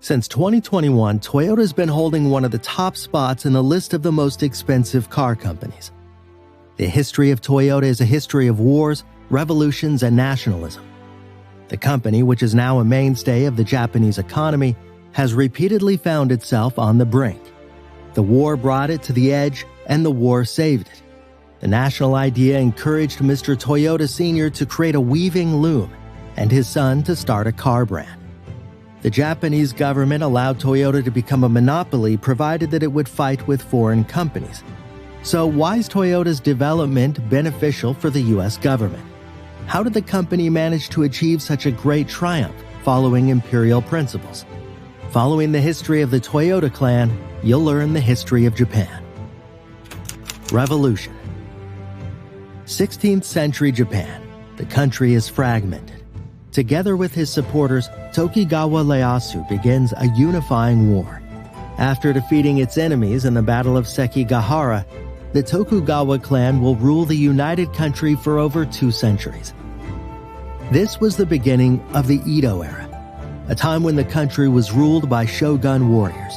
Since 2021, Toyota's been holding one of the top spots in the list of the most expensive car companies. The history of Toyota is a history of wars, revolutions, and nationalism. The company, which is now a mainstay of the Japanese economy, has repeatedly found itself on the brink. The war brought it to the edge, and the war saved it. The national idea encouraged Mr. Toyoda Sr. to create a weaving loom, and his son to start a car brand. The Japanese government allowed Toyota to become a monopoly provided that it would fight with foreign companies. So why is Toyota's development beneficial for the US government? How did the company manage to achieve such a great triumph following imperial principles? Following the history of the Toyota clan, you'll learn the history of Japan. Revolution. 16th century Japan. The country is fragmented. Together with his supporters, Tokugawa Ieyasu begins a unifying war. After defeating its enemies in the Battle of Sekigahara, the Tokugawa clan will rule the united country for over 2 centuries. This was the beginning of the Edo era, a time when the country was ruled by shogun warriors.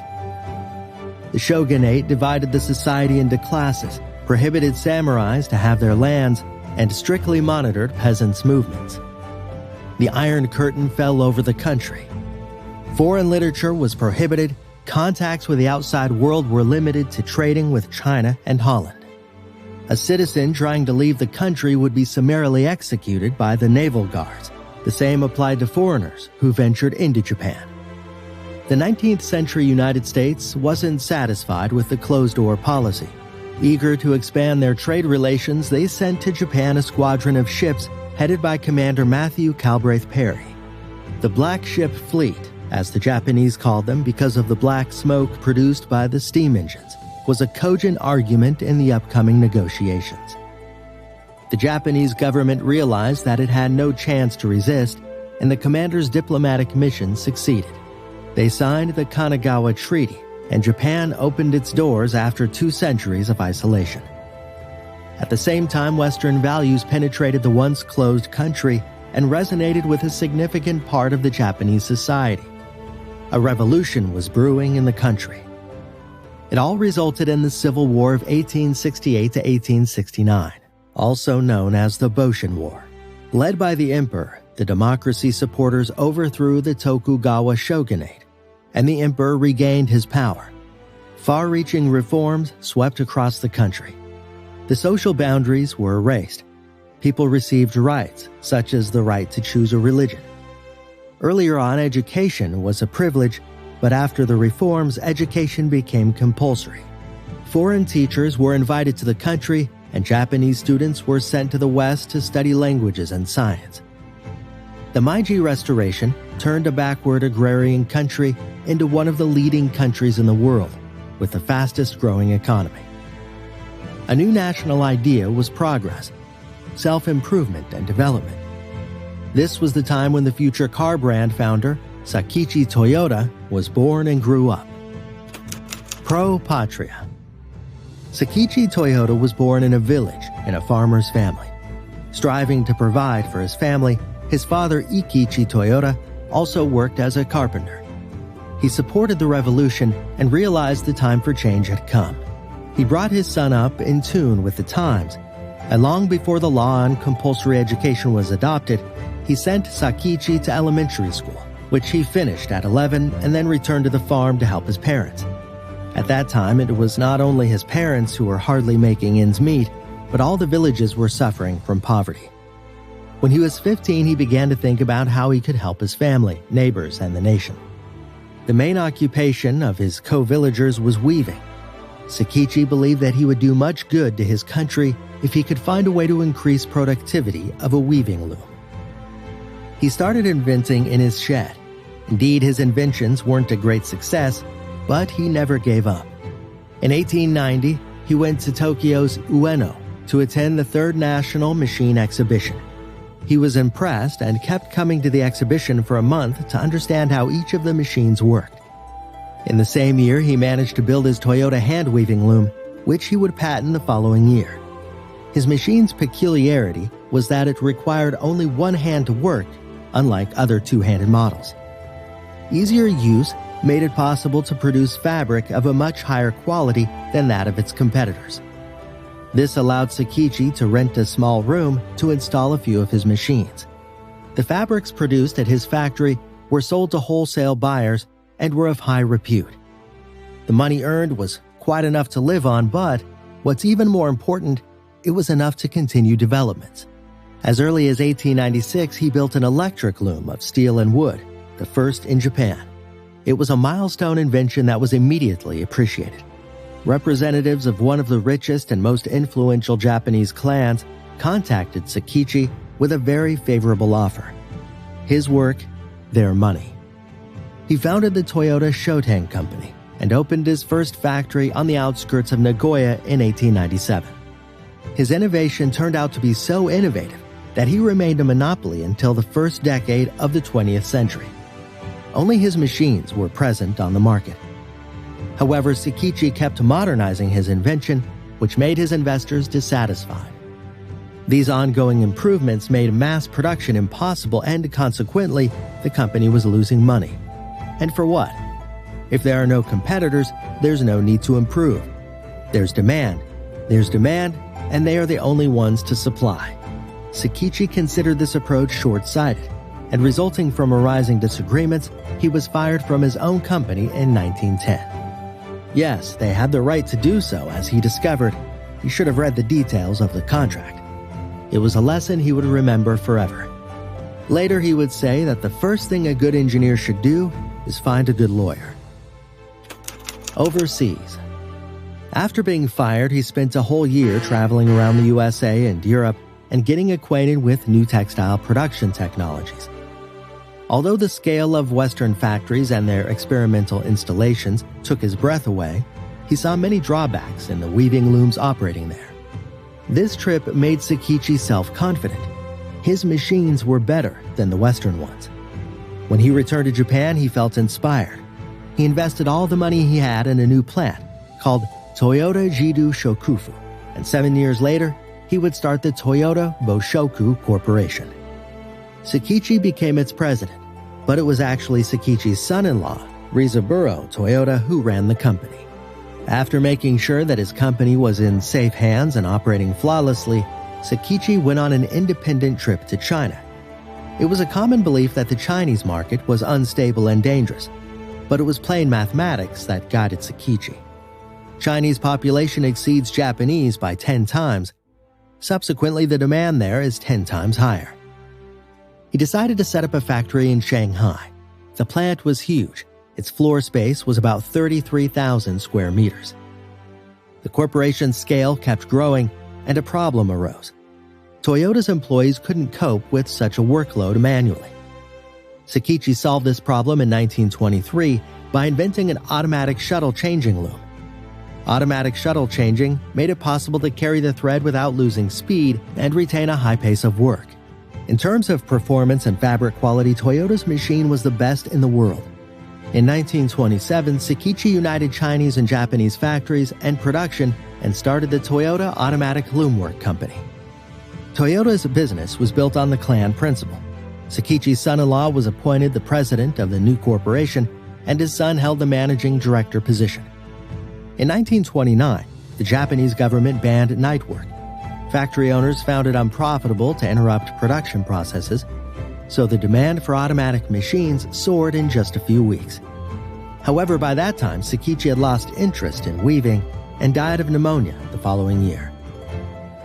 The shogunate divided the society into classes, prohibited samurais to have their lands, and strictly monitored peasants' movements. The Iron Curtain fell over the country. Foreign literature was prohibited, contacts with the outside world were limited to trading with China and Holland. A citizen trying to leave the country would be summarily executed by the naval guards. The same applied to foreigners who ventured into Japan. The 19th century United States wasn't satisfied with the closed-door policy. Eager to expand their trade relations, they sent to Japan a squadron of ships headed by Commander Matthew Calbraith Perry. The Black Ship Fleet, as the Japanese called them because of the black smoke produced by the steam engines, was a cogent argument in the upcoming negotiations. The Japanese government realized that it had no chance to resist, and the commander's diplomatic mission succeeded. They signed the Kanagawa Treaty, and Japan opened its doors after 2 centuries of isolation. At the same time, Western values penetrated the once closed country and resonated with a significant part of the Japanese society. A revolution was brewing in the country. It all resulted in the Civil War of 1868 to 1869, also known as the Boshin War. Led by the emperor, the democracy supporters overthrew the Tokugawa shogunate, and the emperor regained his power. Far-reaching reforms swept across the country. The social boundaries were erased. People received rights, such as the right to choose a religion. Earlier on, education was a privilege, but after the reforms, education became compulsory. Foreign teachers were invited to the country, and Japanese students were sent to the West to study languages and science. The Meiji Restoration turned a backward agrarian country into one of the leading countries in the world, with the fastest-growing economy. A new national idea was progress, self-improvement, and development. This was the time when the future car brand founder, Sakichi Toyoda, was born and grew up. Patria. Sakichi Toyoda was born in a village in a farmer's family. Striving to provide for his family, his father Ikichi Toyoda also worked as a carpenter. He supported the revolution and realized the time for change had come. He brought his son up in tune with the times, and long before the law on compulsory education was adopted, he sent Sakichi to elementary school, which he finished at 11 and then returned to the farm to help his parents. At that time, it was not only his parents who were hardly making ends meet, but all the villages were suffering from poverty. When he was 15, he began to think about how he could help his family, neighbors, and the nation. The main occupation of his co-villagers was weaving. Sakichi believed that he would do much good to his country if he could find a way to increase productivity of a weaving loom. He started inventing in his shed. Indeed, his inventions weren't a great success, but he never gave up. In 1890, he went to Tokyo's Ueno to attend the Third National Machine Exhibition. He was impressed and kept coming to the exhibition for a month to understand how each of the machines worked. In the same year, he managed to build his Toyota hand-weaving loom, which he would patent the following year. His machine's peculiarity was that it required only one hand to work, unlike other two-handed models. Easier use made it possible to produce fabric of a much higher quality than that of its competitors. This allowed Sakichi to rent a small room to install a few of his machines. The fabrics produced at his factory were sold to wholesale buyers and were of high repute. The money earned was quite enough to live on, but what's even more important, it was enough to continue developments. As early as 1896, he built an electric loom of steel and wood, the first in Japan. It was a milestone invention that was immediately appreciated. Representatives of one of the richest and most influential Japanese clans contacted Sakichi with a very favorable offer. His work, their money. He founded the Toyota Shoten Company and opened his first factory on the outskirts of Nagoya in 1897. His innovation turned out to be so innovative that he remained a monopoly until the first decade of the 20th century. Only his machines were present on the market. However, Sakichi kept modernizing his invention, which made his investors dissatisfied. These ongoing improvements made mass production impossible, and consequently, the company was losing money. And for what? If there are no competitors, there's no need to improve. There's demand, and they are the only ones to supply. Sakichi considered this approach short-sighted, and resulting from arising disagreements, he was fired from his own company in 1910. Yes, they had the right to do so, as he discovered. He should have read the details of the contract. It was a lesson he would remember forever. Later, he would say that the first thing a good engineer should do is find a good lawyer. Overseas. After being fired, he spent a whole year traveling around the USA and Europe and getting acquainted with new textile production technologies. Although the scale of Western factories and their experimental installations took his breath away, he saw many drawbacks in the weaving looms operating there. This trip made Sakichi self-confident. His machines were better than the Western ones. When he returned to Japan, he felt inspired. He invested all the money he had in a new plant called Toyota Jidu Shokufu, and 7 years later, he would start the Toyota Boshoku Corporation. Sakichi became its president, but it was actually Sakichi's son-in-law, Rizaburo Toyota, who ran the company. After making sure that his company was in safe hands and operating flawlessly, Sakichi went on an independent trip to China. It was a common belief that the Chinese market was unstable and dangerous, but it was plain mathematics that guided Sakichi. Chinese population exceeds Japanese by 10 times. Subsequently, the demand there is 10 times higher. He decided to set up a factory in Shanghai. The plant was huge. Its floor space was about 33,000 square meters. The corporation's scale kept growing, and a problem arose. Toyota's employees couldn't cope with such a workload manually. Sakichi solved this problem in 1923 by inventing an automatic shuttle changing loom. Automatic shuttle changing made it possible to carry the thread without losing speed and retain a high pace of work. In terms of performance and fabric quality, Toyota's machine was the best in the world. In 1927, Sakichi united Chinese and Japanese factories and production and started the Toyota Automatic Loomwork Company. Toyota's business was built on the clan principle. Sakichi's son-in-law was appointed the president of the new corporation, and his son held the managing director position. In 1929, the Japanese government banned night work. Factory owners found it unprofitable to interrupt production processes, so the demand for automatic machines soared in just a few weeks. However, by that time, Sakichi had lost interest in weaving and died of pneumonia the following year.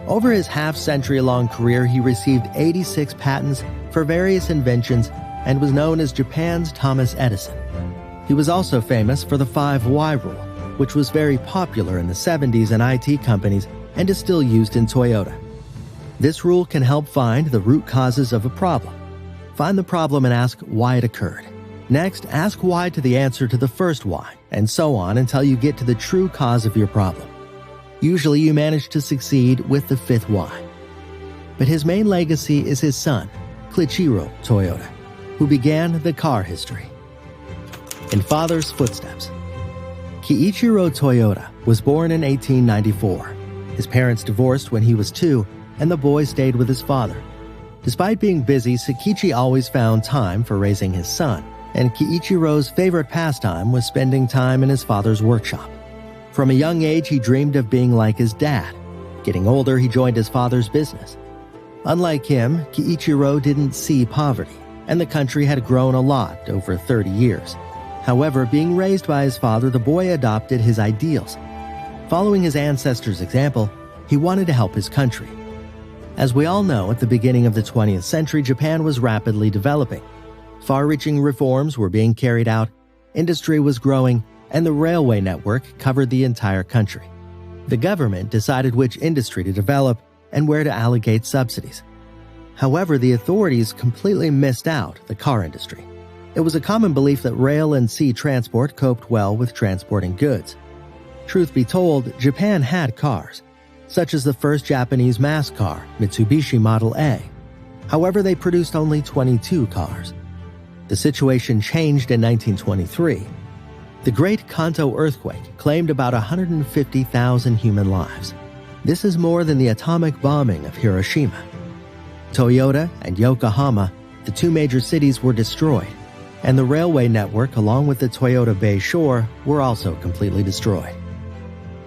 Over his half-century-long career, he received 86 patents for various inventions and was known as Japan's Thomas Edison. He was also famous for the 5-why rule, which was very popular in the 70s in IT companies and is still used in Toyota. This rule can help find the root causes of a problem. Find the problem and ask why it occurred. Next, ask why to the answer to the first why, and so on until you get to the true cause of your problem. Usually you manage to succeed with the 5th why. But his main legacy is his son, Kiichiro Toyota, who began the car history. In father's footsteps. Kiichiro Toyota was born in 1894. His parents divorced when he was 2, and the boy stayed with his father. Despite being busy, Sakichi always found time for raising his son, and Kiichiro's favorite pastime was spending time in his father's workshop. From a young age, he dreamed of being like his dad. Getting older, he joined his father's business. Unlike him, Kiichiro didn't see poverty, and the country had grown a lot over 30 years. However, being raised by his father, the boy adopted his ideals. Following his ancestors' example, he wanted to help his country. As we all know, at the beginning of the 20th century, Japan was rapidly developing. Far-reaching reforms were being carried out, industry was growing, and the railway network covered the entire country. The government decided which industry to develop and where to allocate subsidies. However, the authorities completely missed out the car industry. It was a common belief that rail and sea transport coped well with transporting goods. Truth be told, Japan had cars, such as the first Japanese mass car, Mitsubishi Model A. However, they produced only 22 cars. The situation changed in 1923. The Great Kanto earthquake claimed about 150,000 human lives. This is more than the atomic bombing of Hiroshima. Toyota and Yokohama, the two major cities, were destroyed, and the railway network along with the Toyota Bay Shore were also completely destroyed.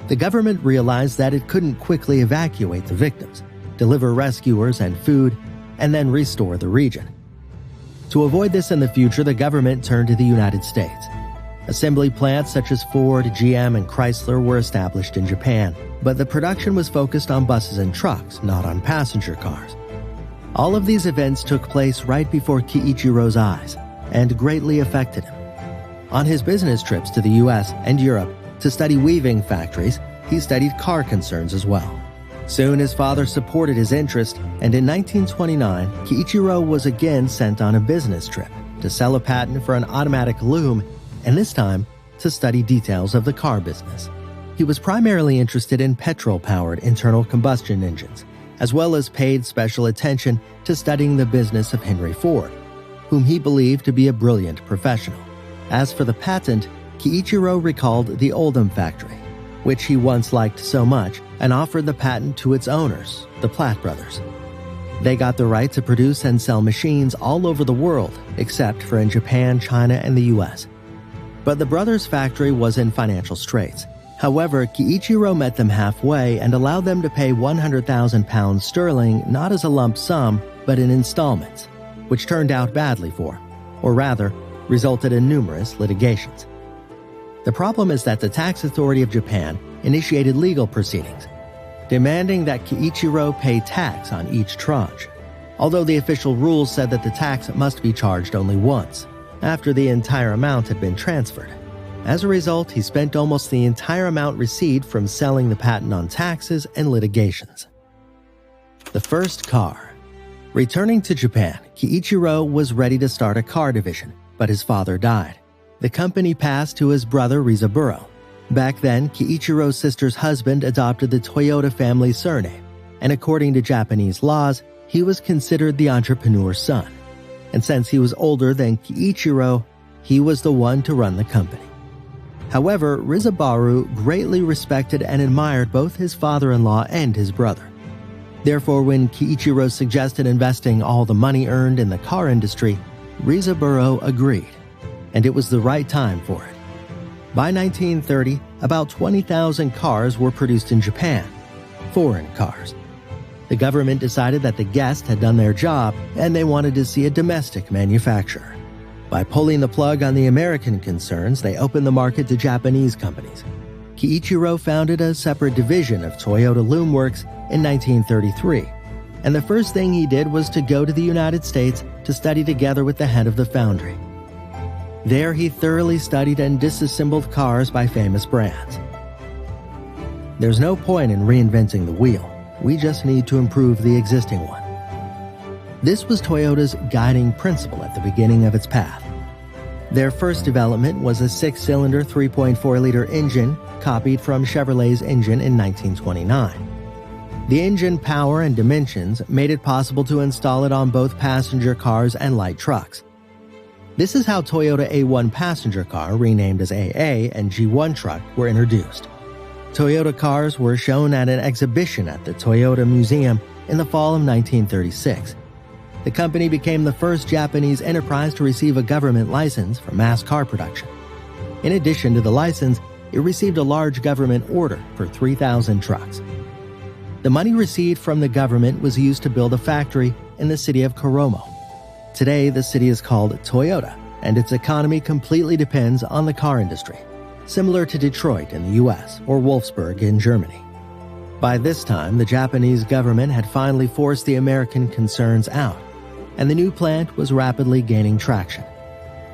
The government realized that it couldn't quickly evacuate the victims, deliver rescuers and food, and then restore the region. To avoid this in the future, the government turned to the United States. Assembly plants such as Ford, GM, and Chrysler were established in Japan, but the production was focused on buses and trucks, not on passenger cars. All of these events took place right before Kiichiro's eyes and greatly affected him. On his business trips to the US and Europe to study weaving factories, he studied car concerns as well. Soon his father supported his interest, and in 1929, Kiichiro was again sent on a business trip to sell a patent for an automatic loom, and this time to study details of the car business. He was primarily interested in petrol-powered internal combustion engines, as well as paid special attention to studying the business of Henry Ford, whom he believed to be a brilliant professional. As for the patent, Kiichiro recalled the Oldham factory, which he once liked so much, and offered the patent to its owners, the Platt brothers. They got the right to produce and sell machines all over the world, except for in Japan, China, and the US. But the brothers' factory was in financial straits. However, Kiichiro met them halfway and allowed them to pay 100,000 pounds sterling not as a lump sum, but in installments, which turned out badly for him, or rather, resulted in numerous litigations. The problem is that the tax authority of Japan initiated legal proceedings, demanding that Kiichiro pay tax on each tranche, although the official rules said that the tax must be charged only once, after the entire amount had been transferred. As a result, he spent almost the entire amount received from selling the patent on taxes and litigations. The first car. Returning to Japan, Kiichiro was ready to start a car division, but his father died. The company passed to his brother Rizaburo. Back then, Kiichiro's sister's husband adopted the Toyota family surname, and according to Japanese laws, he was considered the entrepreneur's son. And since he was older than Kiichiro, he was the one to run the company. However, Rizaburo greatly respected and admired both his father-in-law and his brother. Therefore, when Kiichiro suggested investing all the money earned in the car industry, Rizaburo agreed, and it was the right time for it. By 1930, about 20,000 cars were produced in Japan, foreign cars. The government decided that the guest had done their job and they wanted to see a domestic manufacturer. By pulling the plug on the American concerns, they opened the market to Japanese companies. Kiichiro founded a separate division of Toyota Loom Works in 1933, and the first thing he did was to go to the United States to study together with the head of the foundry. There he thoroughly studied and disassembled cars by famous brands. There's no point in reinventing the wheel. We just need to improve the existing one. This was Toyota's guiding principle at the beginning of its path. Their first development was a 6-cylinder 3.4-liter engine copied from Chevrolet's engine in 1929. The engine power and dimensions made it possible to install it on both passenger cars and light trucks. This is how Toyota A1 passenger car, renamed as AA, and G1 truck were introduced. Toyota cars were shown at an exhibition at the Toyota Museum in the fall of 1936. The company became the first Japanese enterprise to receive a government license for mass car production. In addition to the license, it received a large government order for 3,000 trucks. The money received from the government was used to build a factory in the city of Koromo. Today, the city is called Toyota, and its economy completely depends on the car industry, similar to Detroit in the US or Wolfsburg in Germany. By this time, the Japanese government had finally forced the American concerns out, and the new plant was rapidly gaining traction.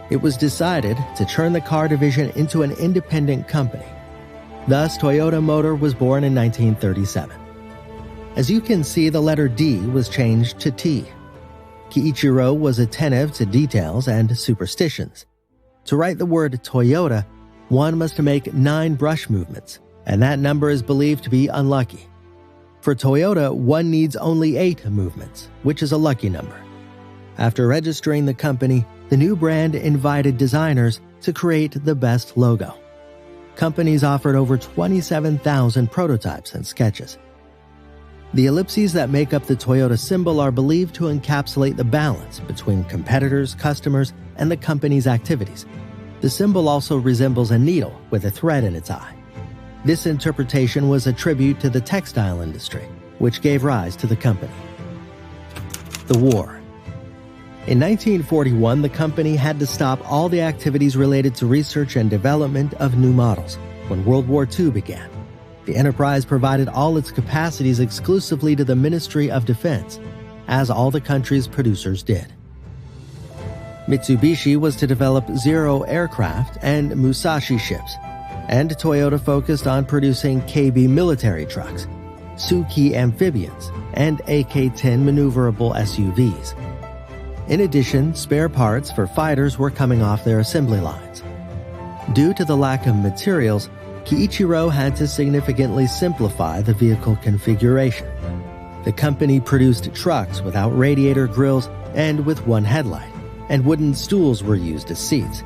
It was decided to turn the car division into an independent company. Thus, Toyota Motor was born in 1937. As you can see, the letter D was changed to T. Kiichiro was attentive to details and superstitions. To write the word Toyota, one must make 9 brush movements, and that number is believed to be unlucky. For Toyota, one needs only 8 movements, which is a lucky number. After registering the company, the new brand invited designers to create the best logo. Companies offered over 27,000 prototypes and sketches. The ellipses that make up the Toyota symbol are believed to encapsulate the balance between competitors, customers, and the company's activities. The symbol also resembles a needle with a thread in its eye. This interpretation was a tribute to the textile industry, which gave rise to the company. The war. In 1941, the company had to stop all the activities related to research and development of new models when World War II began. The enterprise provided all its capacities exclusively to the Ministry of Defense, as all the country's producers did. Mitsubishi was to develop Zero aircraft and Musashi ships, and Toyota focused on producing KB military trucks, Suki amphibians, and AK-10 maneuverable SUVs. In addition, spare parts for fighters were coming off their assembly lines. Due to the lack of materials, Kiichiro had to significantly simplify the vehicle configuration. The company produced trucks without radiator grills and with one headlight, and wooden stools were used as seats.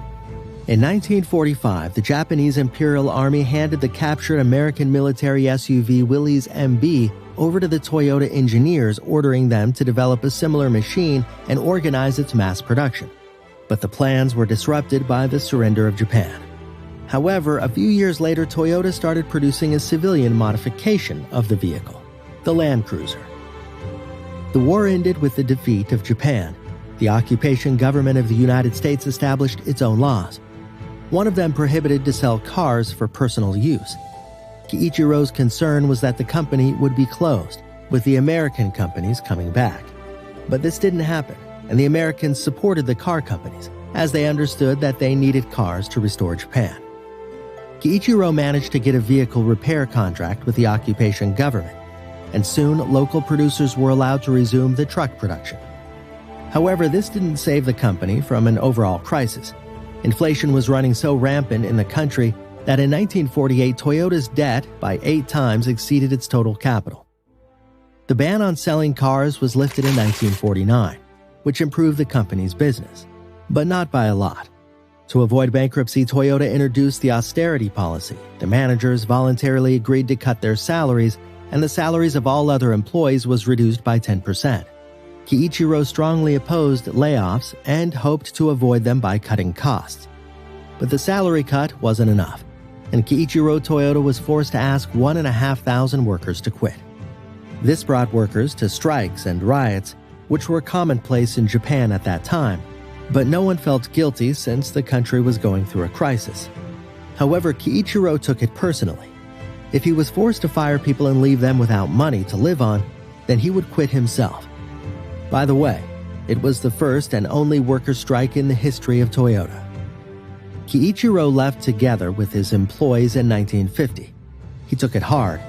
In 1945, the Japanese Imperial Army handed the captured American military SUV Willys MB over to the Toyota engineers, ordering them to develop a similar machine and organize its mass production. But the plans were disrupted by the surrender of Japan. However, a few years later, Toyota started producing a civilian modification of the vehicle, the Land Cruiser. The war ended with the defeat of Japan. The occupation government of the United States established its own laws. One of them prohibited to sell cars for personal use. Kiichiro's concern was that the company would be closed, with the American companies coming back. But this didn't happen, and the Americans supported the car companies, as they understood that they needed cars to restore Japan. Kiichiro managed to get a vehicle repair contract with the occupation government, and soon local producers were allowed to resume the truck production. However, this didn't save the company from an overall crisis. Inflation was running so rampant in the country that in 1948, Toyota's debt by 8 times exceeded its total capital. The ban on selling cars was lifted in 1949, which improved the company's business, but not by a lot. To avoid bankruptcy, Toyota introduced the austerity policy. The managers voluntarily agreed to cut their salaries, and the salaries of all other employees was reduced by 10%. Kiichiro strongly opposed layoffs and hoped to avoid them by cutting costs. But the salary cut wasn't enough, and Kiichiro Toyota was forced to ask 1,500 workers to quit. This brought workers to strikes and riots, which were commonplace in Japan at that time, but no one felt guilty since the country was going through a crisis. However, Kiichiro took it personally. If he was forced to fire people and leave them without money to live on, then he would quit himself. By the way, it was the first and only worker strike in the history of Toyota. Kiichiro left together with his employees in 1950. He took it hard.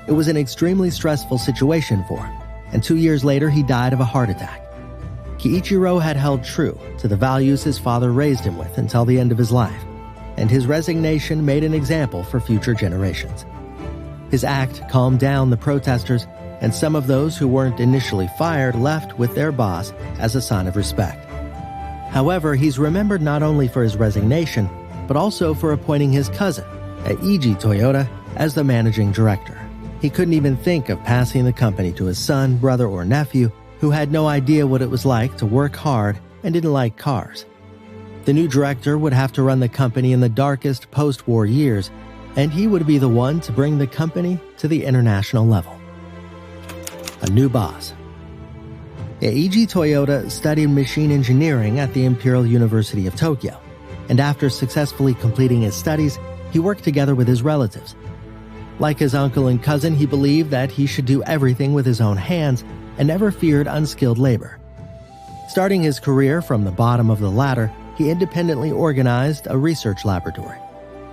It was an extremely stressful situation for him, and 2 years later he died of a heart attack. Kiichiro had held true to the values his father raised him with until the end of his life, and his resignation made an example for future generations. His act calmed down the protesters, and some of those who weren't initially fired left with their boss as a sign of respect. However, he's remembered not only for his resignation, but also for appointing his cousin, Eiji Toyota, as the managing director. He couldn't even think of passing the company to his son, brother, or nephew, who had no idea what it was like to work hard and didn't like cars. The new director would have to run the company in the darkest post-war years, and he would be the one to bring the company to the international level. A new boss. Eiji Toyoda studied machine engineering at the Imperial University of Tokyo, and after successfully completing his studies, he worked together with his relatives. Like his uncle and cousin, he believed that he should do everything with his own hands and never feared unskilled labor. Starting his career from the bottom of the ladder, he independently organized a research laboratory,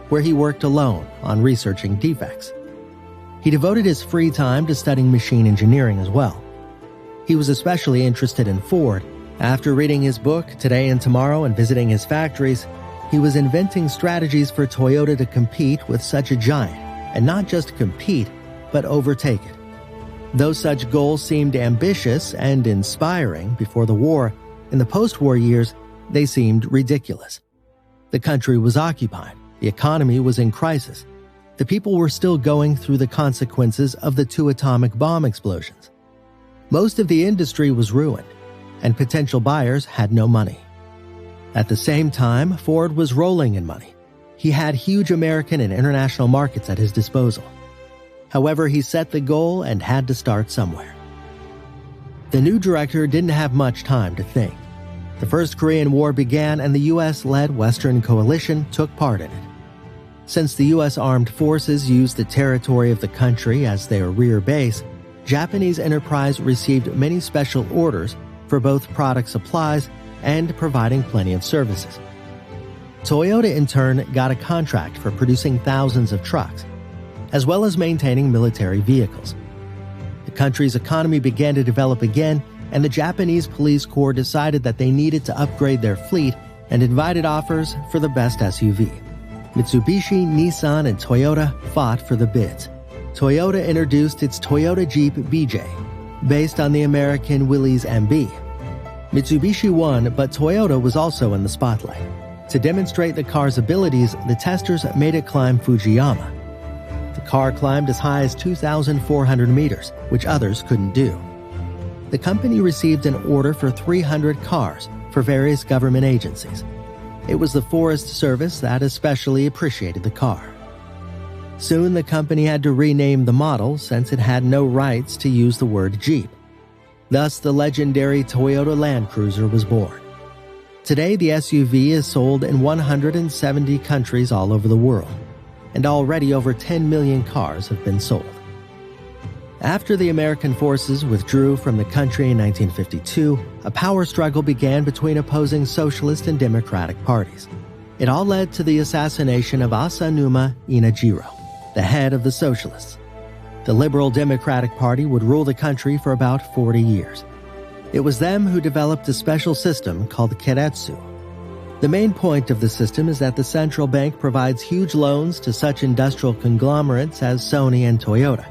where he worked alone on researching defects. He devoted his free time to studying machine engineering as well. He was especially interested in Ford. After reading his book, Today and Tomorrow, and visiting his factories, he was inventing strategies for Toyota to compete with such a giant, and not just compete, but overtake it. Though such goals seemed ambitious and inspiring before the war, in the post-war years, they seemed ridiculous. The country was occupied, the economy was in crisis, the people were still going through the consequences of the 2 atomic bomb explosions. Most of the industry was ruined, and potential buyers had no money. At the same time, Ford was rolling in money. He had huge American and international markets at his disposal. However, he set the goal and had to start somewhere. The new director didn't have much time to think. The First Korean War began and the U.S.-led Western coalition took part in it. Since the U.S. armed forces used the territory of the country as their rear base, Japanese enterprise received many special orders for both product supplies and providing plenty of services. Toyota in turn got a contract for producing thousands of trucks, as well as maintaining military vehicles. The country's economy began to develop again, and the Japanese police corps decided that they needed to upgrade their fleet and invited offers for the best SUV. Mitsubishi, Nissan, and Toyota fought for the bids. Toyota introduced its Toyota Jeep BJ, based on the American Willys MB. Mitsubishi won, but Toyota was also in the spotlight. To demonstrate the car's abilities, the testers made it climb Fujiyama. The car climbed as high as 2,400 meters, which others couldn't do. The company received an order for 300 cars for various government agencies. It was the Forest Service that especially appreciated the car. Soon the company had to rename the model since it had no rights to use the word Jeep. Thus, the legendary Toyota Land Cruiser was born. Today, the SUV is sold in 170 countries all over the world, and already over 10 million cars have been sold. After the American forces withdrew from the country in 1952, a power struggle began between opposing socialist and democratic parties. It all led to the assassination of Asanuma Inajiro, the head of the socialists. The Liberal Democratic Party would rule the country for about 40 years. It was them who developed a special system called Keiretsu. The main point of the system is that the central bank provides huge loans to such industrial conglomerates as Sony and Toyota.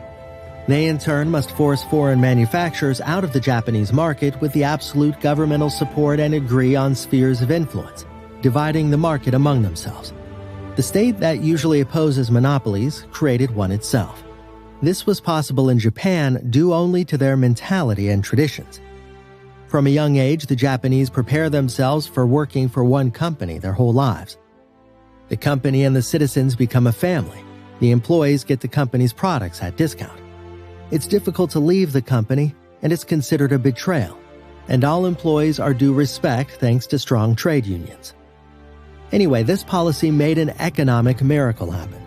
They in turn must force foreign manufacturers out of the Japanese market with the absolute governmental support and agree on spheres of influence, dividing the market among themselves. The state that usually opposes monopolies created one itself. This was possible in Japan due only to their mentality and traditions. From a young age, the Japanese prepare themselves for working for one company their whole lives. The company and the citizens become a family. The employees get the company's products at discount. It's difficult to leave the company, and it's considered a betrayal, and all employees are due respect thanks to strong trade unions. Anyway, this policy made an economic miracle happen.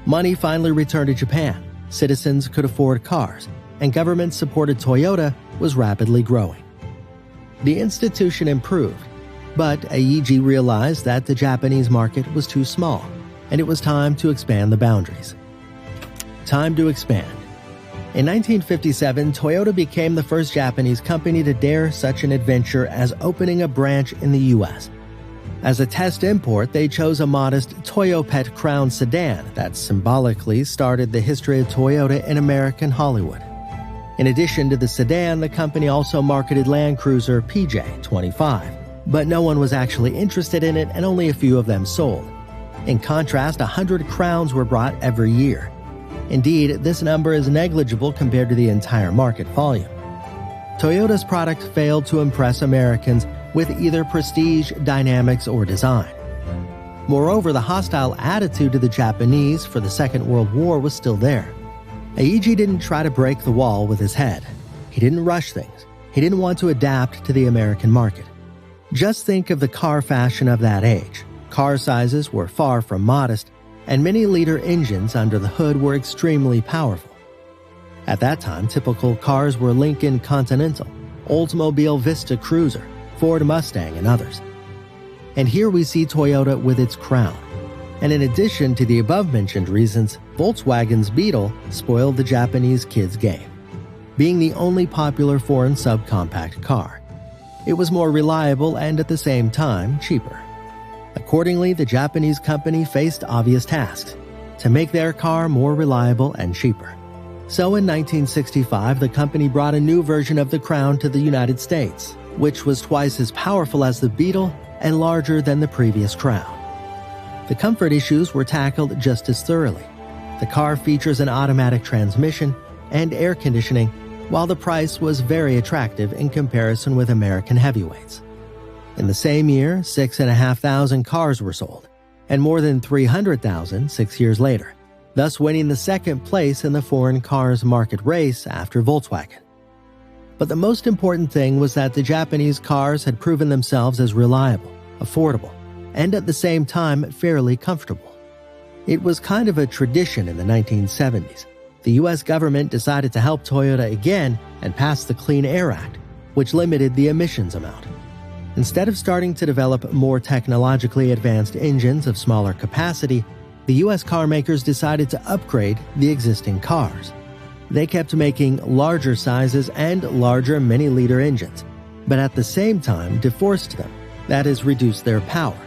Money finally returned to Japan, citizens could afford cars, and government-supported Toyota was rapidly growing. The institution improved, but Eiji realized that the Japanese market was too small, and it was time to expand the boundaries. Time to expand. In 1957, Toyota became the first Japanese company to dare such an adventure as opening a branch in the U.S. As a test import, they chose a modest Toyopet Crown sedan that symbolically started the history of Toyota in American Hollywood. In addition to the sedan, the company also marketed Land Cruiser PJ25, but no one was actually interested in it and only a few of them sold. In contrast, 100 Crowns were brought every year. Indeed, this number is negligible compared to the entire market volume. Toyota's product failed to impress Americans with either prestige, dynamics, or design. Moreover, the hostile attitude to the Japanese for the Second World War was still there. Eiji didn't try to break the wall with his head. He didn't rush things. He didn't want to adapt to the American market. Just think of the car fashion of that age. Car sizes were far from modest, and many liter engines under the hood were extremely powerful. At that time, typical cars were Lincoln Continental, Oldsmobile Vista Cruiser, Ford Mustang, and others. And here we see Toyota with its Crown. And in addition to the above-mentioned reasons, Volkswagen's Beetle spoiled the Japanese kids' game, being the only popular foreign subcompact car. It was more reliable and at the same time cheaper. Accordingly, the Japanese company faced obvious tasks to make their car more reliable and cheaper. So in 1965, the company brought a new version of the Crown to the United States, which was twice as powerful as the Beetle and larger than the previous Crown. The comfort issues were tackled just as thoroughly. The car features an automatic transmission and air conditioning, while the price was very attractive in comparison with American heavyweights. In the same year, 6,500 cars were sold, and more than 300,000 6 years later, thus winning the second place in the foreign cars market race after Volkswagen. But the most important thing was that the Japanese cars had proven themselves as reliable, affordable, and at the same time fairly comfortable. It was kind of a tradition in the 1970s. The US government decided to help Toyota again and passed the Clean Air Act, which limited the emissions amount. Instead of starting to develop more technologically advanced engines of smaller capacity, the US car makers decided to upgrade the existing cars. They kept making larger sizes and larger many-liter engines, but at the same time deforced them, that is, reduced their power.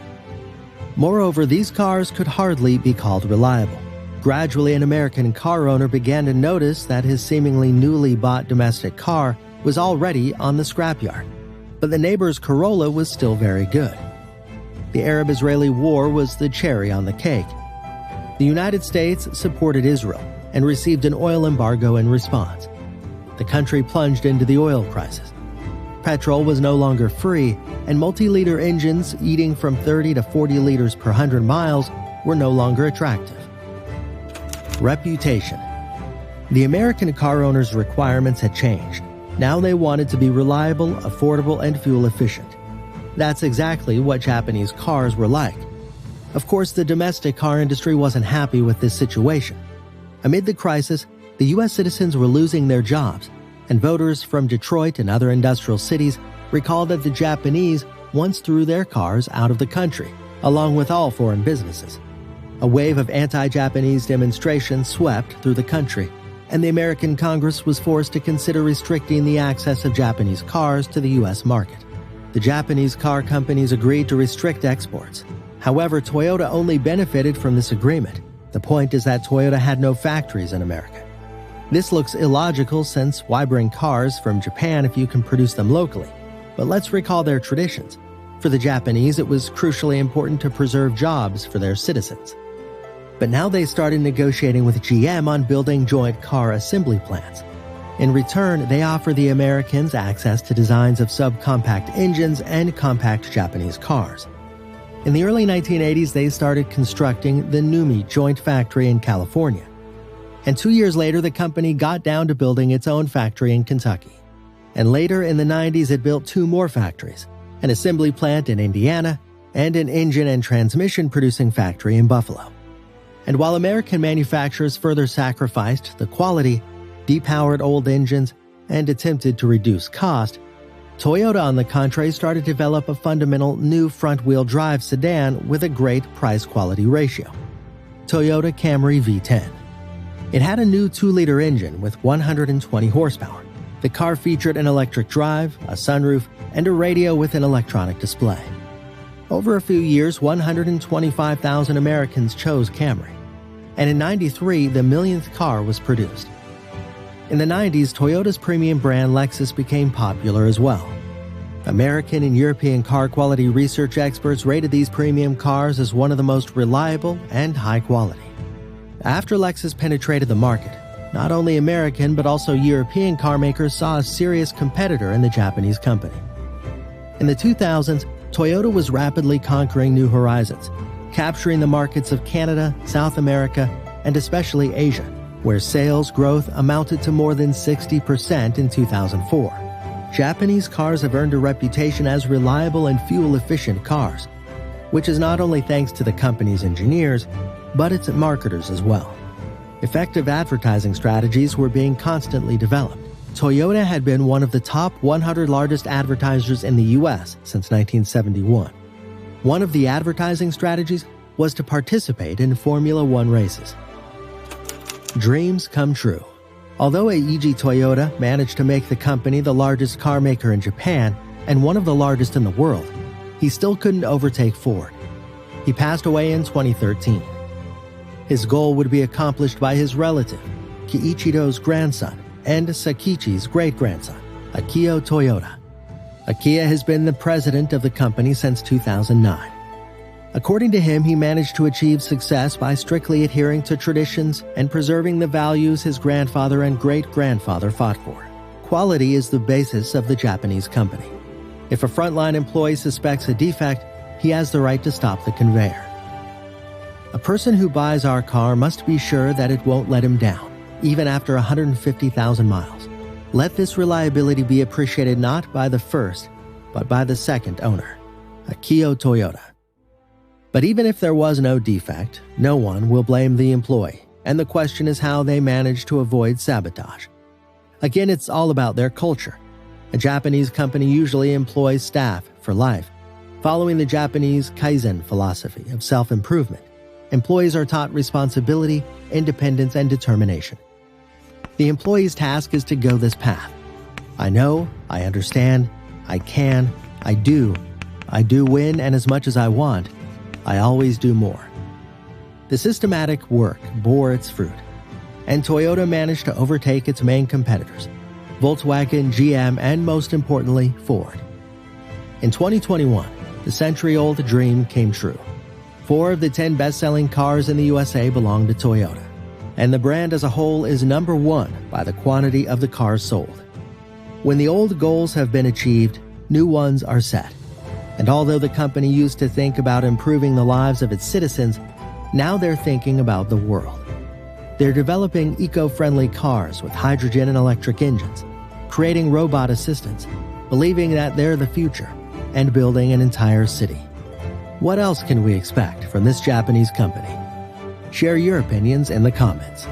Moreover, these cars could hardly be called reliable. Gradually, an American car owner began to notice that his seemingly newly bought domestic car was already on the scrapyard, but the neighbor's Corolla was still very good. The Arab-Israeli War was the cherry on the cake. The United States supported Israel and received an oil embargo in response. The country plunged into the oil crisis. Petrol was no longer free, and multi-liter engines eating from 30 to 40 liters per 100 miles were no longer attractive. Reputation. The American car owners' requirements had changed. Now they wanted to be reliable, affordable, and fuel efficient. That's exactly what Japanese cars were like. Of course, the domestic car industry wasn't happy with this situation. Amid the crisis, the U.S. citizens were losing their jobs, and voters from Detroit and other industrial cities recalled that the Japanese once threw their cars out of the country, along with all foreign businesses. A wave of anti-Japanese demonstrations swept through the country, and the American Congress was forced to consider restricting the access of Japanese cars to the U.S. market. The Japanese car companies agreed to restrict exports. However, Toyota only benefited from this agreement. The point is that Toyota had no factories in America. This looks illogical, since why bring cars from Japan if you can produce them locally? But let's recall their traditions. For the Japanese, it was crucially important to preserve jobs for their citizens. But now they started negotiating with GM on building joint car assembly plants. In return, they offer the Americans access to designs of subcompact engines and compact Japanese cars. In the early 1980s, they started constructing the Numi joint factory in California. And 2 years later, the company got down to building its own factory in Kentucky. And later in the 90s, it built 2 more factories, an assembly plant in Indiana and an engine and transmission producing factory in Buffalo. And while American manufacturers further sacrificed the quality, depowered old engines, and attempted to reduce cost, Toyota, on the contrary, started to develop a fundamental new front-wheel drive sedan with a great price-quality ratio: Toyota Camry V10. It had a new 2-liter engine with 120 horsepower. The car featured an electric drive, a sunroof, and a radio with an electronic display. Over a few years, 125,000 Americans chose Camry. And in '93, the millionth car was produced. In the 90s, Toyota's premium brand Lexus became popular as well. American and European car quality research experts rated these premium cars as one of the most reliable and high quality. After Lexus penetrated the market, not only American but also European carmakers saw a serious competitor in the Japanese company. In the 2000s, Toyota was rapidly conquering new horizons, capturing the markets of Canada, South America, and especially Asia, where sales growth amounted to more than 60% in 2004. Japanese cars have earned a reputation as reliable and fuel-efficient cars, which is not only thanks to the company's engineers, but its marketers as well. Effective advertising strategies were being constantly developed. Toyota had been one of the top 100 largest advertisers in the US since 1971. One of the advertising strategies was to participate in Formula One races. Dreams come true. Although Eiji Toyoda managed to make the company the largest car maker in Japan and one of the largest in the world, he still couldn't overtake Ford. He passed away in 2013. His goal would be accomplished by his relative, Kiichiro's grandson, and Sakichi's great-grandson, Akio Toyoda. Akio has been the president of the company since 2009. According to him, he managed to achieve success by strictly adhering to traditions and preserving the values his grandfather and great-grandfather fought for. Quality is the basis of the Japanese company. If a frontline employee suspects a defect, he has the right to stop the conveyor. A person who buys our car must be sure that it won't let him down, even after 150,000 miles. Let this reliability be appreciated not by the first, but by the second owner, Akio Toyoda. But even if there was no defect, no one will blame the employee, and the question is how they managed to avoid sabotage. Again, it's all about their culture. A Japanese company usually employs staff for life. Following the Japanese Kaizen philosophy of self-improvement, employees are taught responsibility, independence, and determination. The employee's task is to go this path. I know, I understand, I can, I do win, and as much as I want, I always do more. The systematic work bore its fruit, and Toyota managed to overtake its main competitors, Volkswagen, GM, and most importantly, Ford. In 2021, the century-old dream came true. 4 of the 10 best-selling cars in the USA belong to Toyota, and the brand as a whole is number 1 by the quantity of the cars sold. When the old goals have been achieved, new ones are set. And although the company used to think about improving the lives of its citizens, now they're thinking about the world. They're developing eco-friendly cars with hydrogen and electric engines, creating robot assistants, believing that they're the future, and building an entire city. What else can we expect from this Japanese company? Share your opinions in the comments.